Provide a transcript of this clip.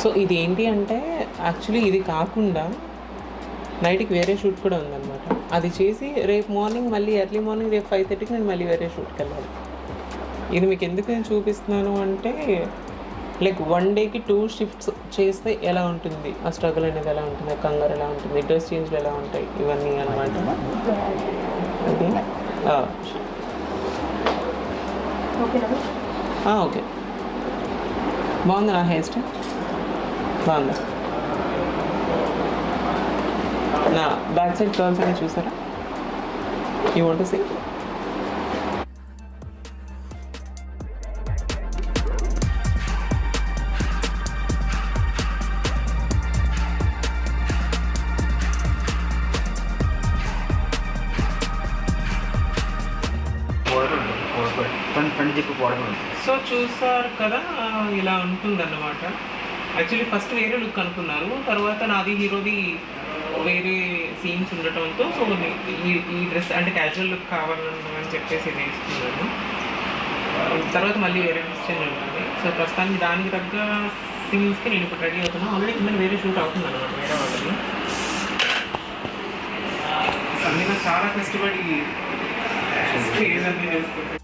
So ఇది ఏంటి అంటే యాక్చువల్లీ ఇది కాకుండా నైట్కి వేరే షూట్ కూడా ఉందన్నమాట. అది చేసి రేపు మార్నింగ్ మళ్ళీ ఎర్లీ మార్నింగ్ రేపు 5:30కి నేను మళ్ళీ వేరే షూట్కి వెళ్ళాలి. ఇది మీకు ఎందుకు నేను చూపిస్తున్నాను అంటే లైక్ 1 డేకి 2 షిఫ్ట్స్ చేస్తే ఎలా ఉంటుంది, ఆ స్ట్రగుల్ అనేది ఎలా ఉంటుంది, కంగారు ఎలా ఉంటుంది, డ్రెస్ చేంజ్లు ఎలా ఉంటాయి, ఇవన్నీ అనమాట. ఓకే, బాగుంది నా హెయిర్ స్టైల్, బాగుందా? నా బ్యాక్ సైడ్ కర్ల్స్ అని చూసారా? You want to see? So చూసారు కదా, ఇలా ఉంటుందన్నమాట. యాక్చువల్లీ ఫస్ట్ వేరే లుక్ అనుకున్నారు, తర్వాత నాది హీరోది వేరే సీన్స్ ఉండటంతో సో ఈ డ్రెస్ అంటే క్యాజువల్ లుక్ కావాలని చెప్పేసి ఇది వేసుకున్నాను. తర్వాత మళ్ళీ వేరే డ్రెస్ చేంజ్ ఉంటుంది. సో ప్రస్తుతానికి దానికి తగ్గ సీన్స్కి నేను ఇప్పుడు రెడీ అవుతున్నాను. ఆల్రెడీ కింద వేరే షూట్ అవుతుంది అనమాట వేరే వాళ్ళని. అందులో చాలా కష్టపడి ఏదన్నీ చేస్తుంది.